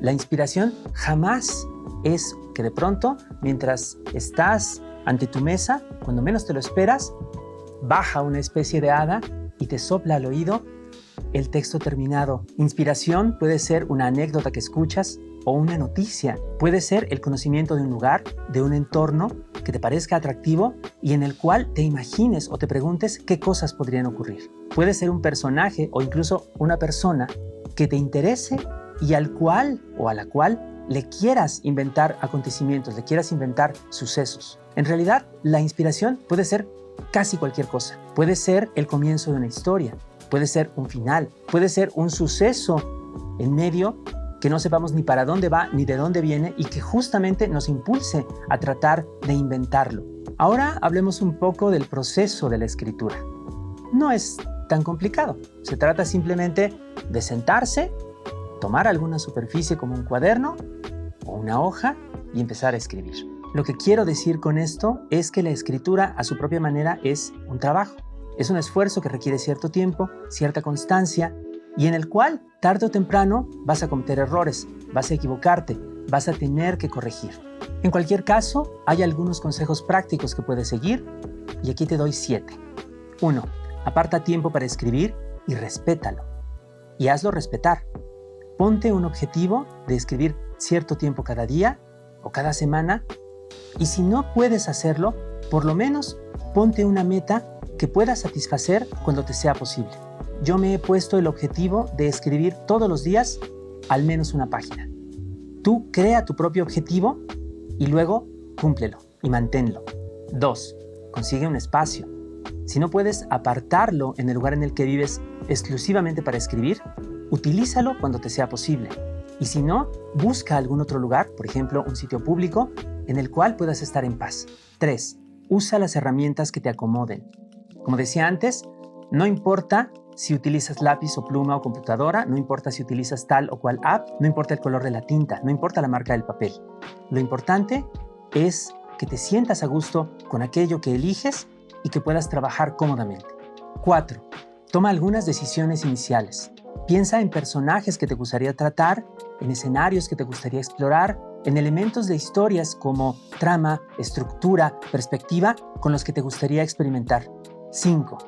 La inspiración jamás es que de pronto, mientras estás ante tu mesa, cuando menos te lo esperas, baja una especie de hada y te sopla al oído el texto terminado. Inspiración puede ser una anécdota que escuchas o una noticia. Puede ser el conocimiento de un lugar, de un entorno que te parezca atractivo y en el cual te imagines o te preguntes qué cosas podrían ocurrir. Puede ser un personaje o incluso una persona que te interese y al cual o a la cual le quieras inventar acontecimientos, le quieras inventar sucesos. En realidad, la inspiración puede ser casi cualquier cosa. Puede ser el comienzo de una historia, puede ser un final, puede ser un suceso en medio que no sepamos ni para dónde va ni de dónde viene y que justamente nos impulse a tratar de inventarlo. Ahora hablemos un poco del proceso de la escritura. No es tan complicado. Se trata simplemente de sentarse, tomar alguna superficie como un cuaderno o una hoja y empezar a escribir. Lo que quiero decir con esto es que la escritura a su propia manera es un trabajo. Es un esfuerzo que requiere cierto tiempo, cierta constancia y en el cual tarde o temprano vas a cometer errores, vas a equivocarte, vas a tener que corregir. En cualquier caso, hay algunos consejos prácticos que puedes seguir y aquí te doy 7. 1. Aparta tiempo para escribir y respétalo. Y hazlo respetar. Ponte un objetivo de escribir cierto tiempo cada día o cada semana y si no puedes hacerlo, por lo menos ponte una meta que puedas satisfacer cuando te sea posible. Yo me he puesto el objetivo de escribir todos los días al menos una página. Tú crea tu propio objetivo y luego cúmplelo y manténlo. 2. Consigue un espacio. Si no puedes apartarlo en el lugar en el que vives exclusivamente para escribir, utilízalo cuando te sea posible. Y si no, busca algún otro lugar, por ejemplo, un sitio público, en el cual puedas estar en paz. 3. Usa las herramientas que te acomoden. Como decía antes, no importa si utilizas lápiz o pluma o computadora, no importa si utilizas tal o cual app, no importa el color de la tinta, no importa la marca del papel. Lo importante es que te sientas a gusto con aquello que eliges y que puedas trabajar cómodamente. 4. Toma algunas decisiones iniciales. Piensa en personajes que te gustaría tratar, en escenarios que te gustaría explorar, en elementos de historias como trama, estructura, perspectiva con los que te gustaría experimentar. 5.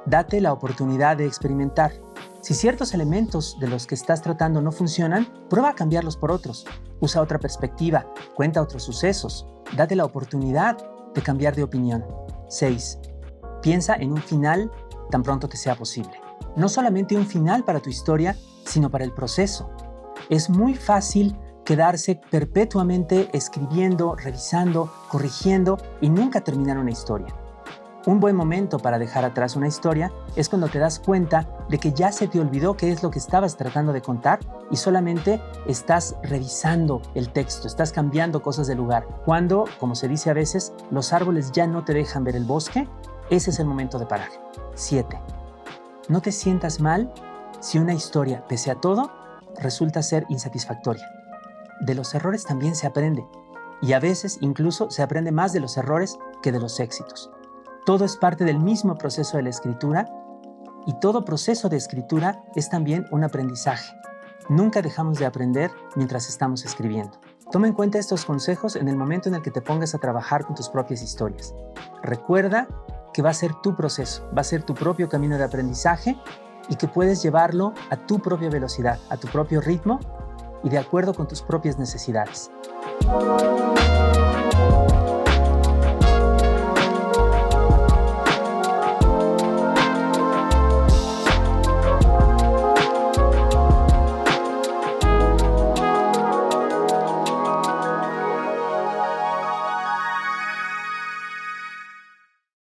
Date la oportunidad de experimentar. Si ciertos elementos de los que estás tratando no funcionan, prueba a cambiarlos por otros. Usa otra perspectiva, cuenta otros sucesos. Date la oportunidad de cambiar de opinión. 6. Piensa en un final tan pronto te sea posible. No solamente un final para tu historia, sino para el proceso. Es muy fácil quedarse perpetuamente escribiendo, revisando, corrigiendo y nunca terminar una historia. Un buen momento para dejar atrás una historia es cuando te das cuenta de que ya se te olvidó qué es lo que estabas tratando de contar y solamente estás revisando el texto, estás cambiando cosas de lugar. Cuando, como se dice a veces, los árboles ya no te dejan ver el bosque, ese es el momento de parar. 7. No te sientas mal si una historia, pese a todo, resulta ser insatisfactoria. De los errores también se aprende y a veces incluso se aprende más de los errores que de los éxitos. Todo es parte del mismo proceso de la escritura y todo proceso de escritura es también un aprendizaje. Nunca dejamos de aprender mientras estamos escribiendo. Toma en cuenta estos consejos en el momento en el que te pongas a trabajar con tus propias historias. Recuerda que va a ser tu proceso, va a ser tu propio camino de aprendizaje y que puedes llevarlo a tu propia velocidad, a tu propio ritmo y de acuerdo con tus propias necesidades.